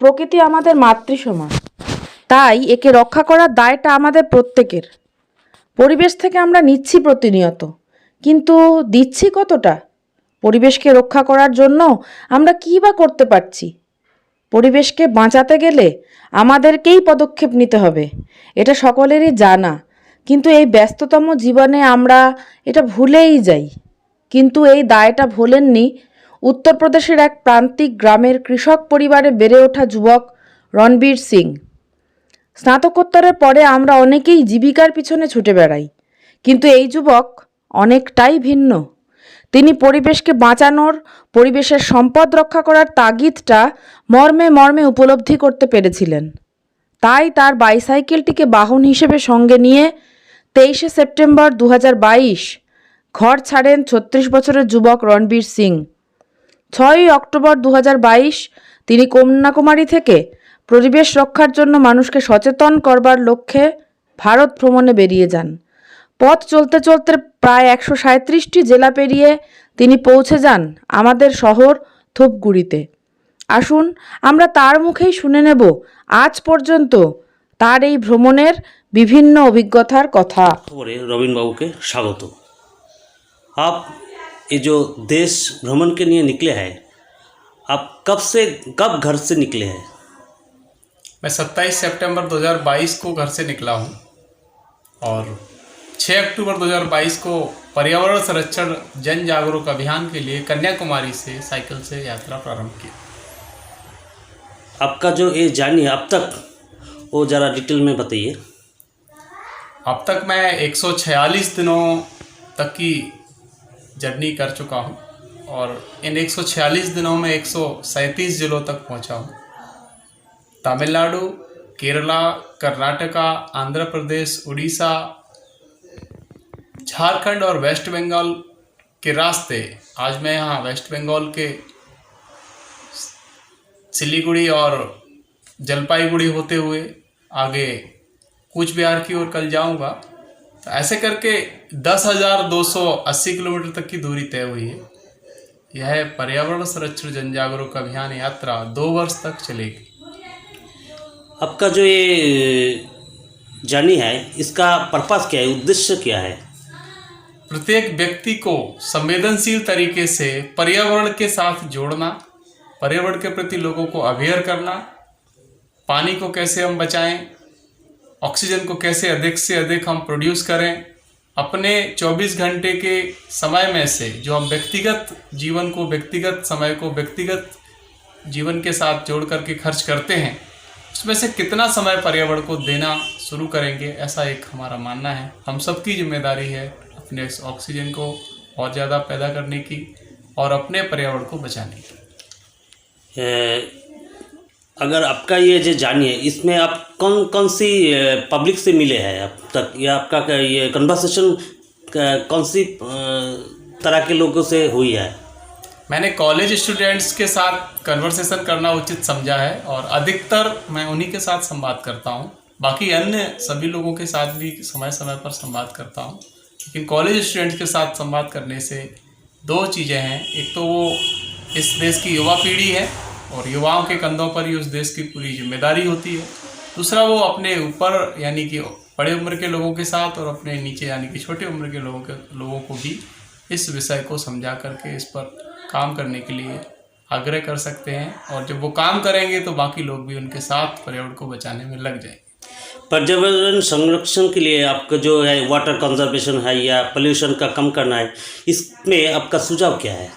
প্রকৃতি আমাদের মাতৃসমান, তাই একে রক্ষা করার দায়টা আমাদের প্রত্যেকের। পরিবেশ থেকে আমরা নিচ্ছি প্রতিনিয়ত, কিন্তু দিচ্ছি কতটা? পরিবেশকে রক্ষা করার জন্য আমরা কী বা করতে পারছি? পরিবেশকে বাঁচাতে গেলে আমাদেরকেই পদক্ষেপ নিতে হবে, এটা সকলেরই জানা। কিন্তু এই ব্যস্ততম জীবনে আমরা এটা ভুলেই যাই। কিন্তু এই দায়টা ভোলেননি উত্তরপ্রদেশের এক প্রান্তিক গ্রামের কৃষক পরিবারে বেড়ে ওঠা যুবক রণবীর সিং। স্নাতকোত্তরের পরে আমরা অনেকেই জীবিকার পিছনে ছুটে বেড়াই, কিন্তু এই যুবক অনেকটাই ভিন্ন। তিনি পরিবেশকে বাঁচানোর, পরিবেশের সম্পদ রক্ষা করার তাগিদটা মর্মে মর্মে উপলব্ধি করতে পেরেছিলেন। তাই তার বাইসাইকেলটিকে বাহন হিসেবে সঙ্গে নিয়ে 23শে সেপ্টেম্বর 2022 ঘর ছাড়েন 36 বছরের যুবক রণবীর সিং। 6ই অক্টোবর 2022 তিনি কন্যাকুমারী থেকে পরিবেশ রক্ষার জন্য মানুষকে সচেতন করবার লক্ষ্যে ভারত ভ্রমণে বেরিয়ে যান। পথ চলতে চলতে প্রায় 137টি জেলা পেরিয়ে তিনি পৌঁছে যান আমাদের শহর ধূপগুড়িতে। আসুন আমরা তার মুখেই শুনে নেব আজ পর্যন্ত তার এই ভ্রমণের বিভিন্ন অভিজ্ঞতার কথা। खबरें रवीन बाबू के स्वागत। आप ये जो देश भ्रमण के लिए निकले हैं, आप कब घर से निकले हैं? मैं 27 सितंबर 2022 को घर से निकला हूँ और 6 अक्टूबर 2022 को पर्यावरण संरक्षण जन जागरूक अभियान के लिए कन्याकुमारी से साइकिल से यात्रा प्रारंभ की। आपका जो ये जर्नी अब तक वो ज़रा डिटेल में बताइए। अब तक मैं 146 दिनों तक की जर्नी कर चुका हूँ और इन 146 दिनों में 137 जिलों तक पहुँचा हूँ। तमिलनाडु, केरला, कर्नाटका, आंध्र प्रदेश, उड़ीसा, झारखंड और वेस्ट बंगाल के रास्ते आज मैं यहाँ वेस्ट बंगाल के सिलीगुड़ी और जलपाईगुड़ी होते हुए आगे कूच बिहार की ओर कल जाऊंगा। तो ऐसे करके 10,280 किलोमीटर तक की दूरी तय हुई है। यह पर्यावरण संरक्षण जन जागरूक अभियान यात्रा 2 वर्ष तक चलेगी। आपका जो ये जर्नी है, इसका पर्पस क्या है, उद्देश्य क्या है? प्रत्येक व्यक्ति को संवेदनशील तरीके से पर्यावरण के साथ जोड़ना, पर्यावरण के प्रति लोगों को अवेयर करना, पानी को कैसे हम बचाएं, ऑक्सीजन को कैसे अधिक से अधिक हम प्रोड्यूस करें, अपने 24 घंटे के समय में से जो हम व्यक्तिगत जीवन को, व्यक्तिगत समय को व्यक्तिगत जीवन के साथ जोड़ करके खर्च करते हैं, उसमें से कितना समय पर्यावरण को देना शुरू करेंगे, ऐसा एक हमारा मानना है। हम सबकी जिम्मेदारी है अपने ऑक्सीजन को और ज़्यादा पैदा करने की और अपने पर्यावरण को बचाने की। अगर आपका ये जो जर्नी है, इसमें आप कौन सी पब्लिक से मिले हैं अब तक, या आपका ये कन्वर्सेशन कौन सी तरह के लोगों से हुई है? मैंने कॉलेज स्टूडेंट्स के साथ कन्वर्सेशन करना उचित समझा है और अधिकतर मैं उन्हीं के साथ संवाद करता हूँ। बाकी अन्य सभी लोगों के साथ भी समय समय पर संवाद करता हूँ, लेकिन कॉलेज स्टूडेंट्स के साथ संवाद करने से 2 चीज़ें हैं। एक तो वो इस देश की युवा पीढ़ी है और युवाओं के कंधों पर ही उस देश की पूरी जिम्मेदारी होती है। दूसरा, वो अपने ऊपर यानी कि बड़े उम्र के लोगों के साथ और अपने नीचे यानी कि छोटे उम्र के लोगों को भी इस विषय को समझा करके इस पर काम करने के लिए आग्रह कर सकते हैं। और जब वो काम करेंगे तो बाकी लोग भी उनके साथ पर्यावरण को बचाने में लग जाएंगे। पर्यावरण संरक्षण के लिए आपका जो है वाटर कंजर्वेशन है या पोल्यूशन का कम करना है, इसमें आपका सुझाव क्या है?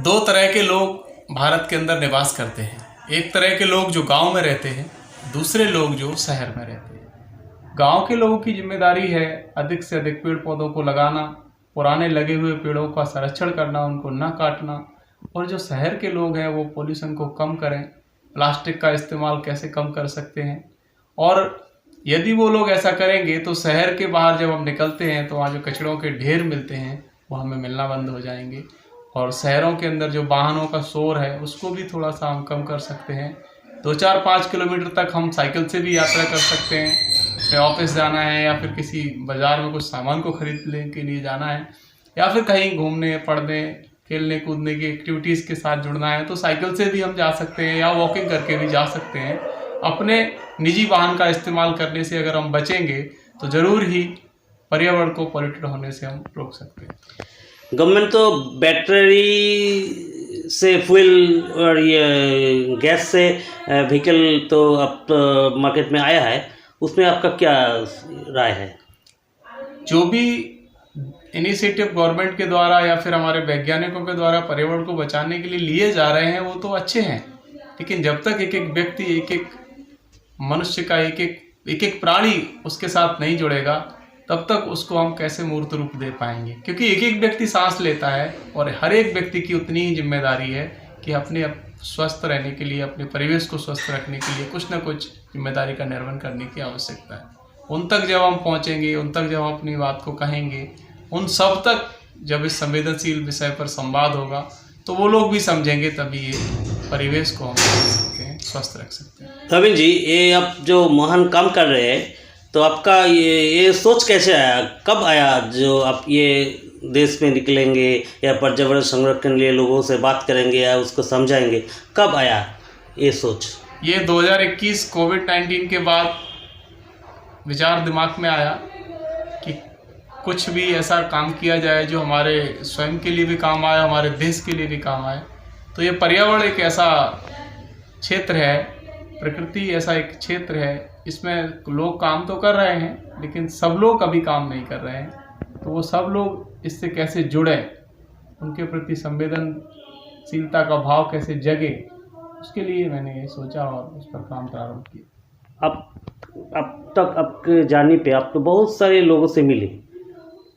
2 तरह के लोग भारत के अंदर निवास करते हैं। एक तरह के लोग जो गांव में रहते हैं, दूसरे लोग जो शहर में रहते हैं। गांव के लोगों की जिम्मेदारी है अधिक से अधिक पेड़ पौधों को लगाना, पुराने लगे हुए पेड़ों का संरक्षण करना, उनको न काटना। और जो शहर के लोग हैं वो पोल्यूशन को कम करें, प्लास्टिक का इस्तेमाल कैसे कम कर सकते हैं। और यदि वो लोग ऐसा करेंगे तो शहर के बाहर जब हम निकलते हैं तो वहाँ जो कचड़ों के ढेर मिलते हैं वो हमें मिलना बंद हो जाएंगे। और शहरों के अंदर जो वाहनों का शोर है उसको भी थोड़ा सा हम कम कर सकते हैं। 2-4-5 किलोमीटर तक हम साइकिल से भी यात्रा कर सकते हैं। अपने ऑफिस जाना है या फिर किसी बाज़ार में कुछ सामान को खरीदने के लिए जाना है या फिर कहीं घूमने पढ़ने खेलने कूदने की एक्टिविटीज़ के साथ जुड़ना है तो साइकिल से भी हम जा सकते हैं या वॉकिंग करके भी जा सकते हैं। अपने निजी वाहन का इस्तेमाल करने से अगर हम बचेंगे तो ज़रूर ही पर्यावरण को पॉल्यूटेड होने से हम रोक सकते हैं। गवर्नमेंट तो बैटरी से फ्यूल और ये गैस से व्हीकल तो अब मार्केट में आया है, उसमें आपका क्या राय है? जो भी इनिशिएटिव गवर्नमेंट के द्वारा या फिर हमारे वैज्ञानिकों के द्वारा पर्यावरण को बचाने के लिए लिए जा रहे हैं वो तो अच्छे हैं, लेकिन जब तक एक एक व्यक्ति, एक एक मनुष्य का एक एक प्राणी उसके साथ नहीं जुड़ेगा तब तक उसको हम कैसे मूर्त रूप दे पाएंगे। क्योंकि एक एक व्यक्ति सांस लेता है और हर एक व्यक्ति की उतनी ही जिम्मेदारी है कि अपने स्वस्थ रहने के लिए, अपने परिवेश को स्वस्थ रखने के लिए कुछ न कुछ जिम्मेदारी का निर्वहन करने की आवश्यकता है। उन तक जब हम पहुँचेंगे, उन तक जब हम अपनी बात को कहेंगे, उन सब तक जब इस संवेदनशील विषय पर संवाद होगा तो वो लोग भी समझेंगे, तभी ये परिवेश को हम रख सकते हैं, स्वस्थ रख सकते हैं। रविंद्र जी, ये आप जो महान काम कर रहे हैं तो आपका ये सोच कैसे आया, कब आया जो आप ये देश में निकलेंगे या पर्यावरण संरक्षण के लिए लोगों से बात करेंगे या उसको समझाएंगे, कब आया ये सोच? ये 2021 कोविड-19 के बाद विचार दिमाग में आया कि कुछ भी ऐसा काम किया जाए जो हमारे स्वयं के लिए भी काम आए, हमारे देश के लिए भी काम आए। तो ये पर्यावरण एक ऐसा क्षेत्र है, प्रकृति ऐसा एक क्षेत्र है, इसमें लोग काम तो कर रहे हैं लेकिन सब लोग अभी काम नहीं कर रहे हैं। तो वो सब लोग इससे कैसे जुड़े, उनके प्रति संवेदनशीलता का भाव कैसे जगे, उसके लिए मैंने ये सोचा और उस पर काम प्रारंभ किया। अब तक आपके जाने पे आप तो बहुत सारे लोगों से मिले,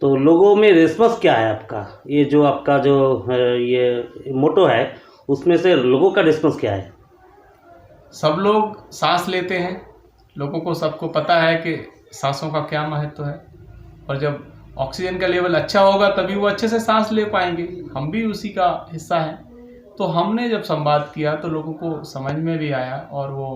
तो लोगों में रिस्पॉन्स क्या है आपका? ये जो आपका जो ये मोटो है उसमें से लोगों का रिस्पॉन्स क्या है? सब लोग सांस लेते हैं, लोगों को सबको पता है कि सांसों का क्या महत्व है, और जब ऑक्सीजन का लेवल अच्छा होगा तभी वो अच्छे से सांस ले पाएंगे। हम भी उसी का हिस्सा हैं। तो हमने जब संवाद किया तो लोगों को समझ में भी आया और वो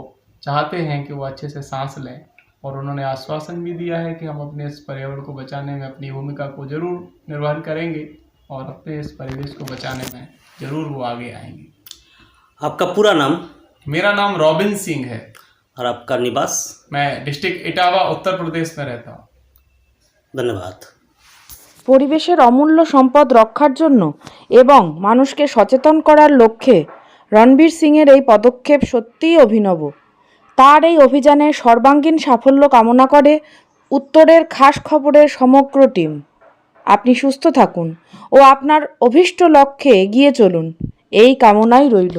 चाहते हैं कि वो अच्छे से सांस लें, और उन्होंने आश्वासन भी दिया है कि हम अपने इस पर्यावरण को बचाने में अपनी भूमिका को जरूर निर्वहन करेंगे और अपने इस परिवेश को बचाने में जरूर वो आगे आएंगे। आपका पूरा नाम? मेरा नाम रॉबिन सिंह है। और आपका निवास? मैं डिस्ट्रिक्ट इटावा, उत्तर प्रदेश में रहता हूँ। ধন্যবাদ। পরিবেশের অমূল্য সম্পদ রক্ষার জন্য এবং মানুষকে সচেতন করার লক্ষ্যে রণবীর সিংয়ের এই পদক্ষেপ সত্যিই অভিনব। তার এই অভিযানের সর্বাঙ্গীন সাফল্য কামনা করে উত্তরের খাস খবরের সমগ্র টিম। আপনি সুস্থ থাকুন ও আপনার অভীষ্ট লক্ষ্যে এগিয়ে চলুন, এই কামনাই রইল।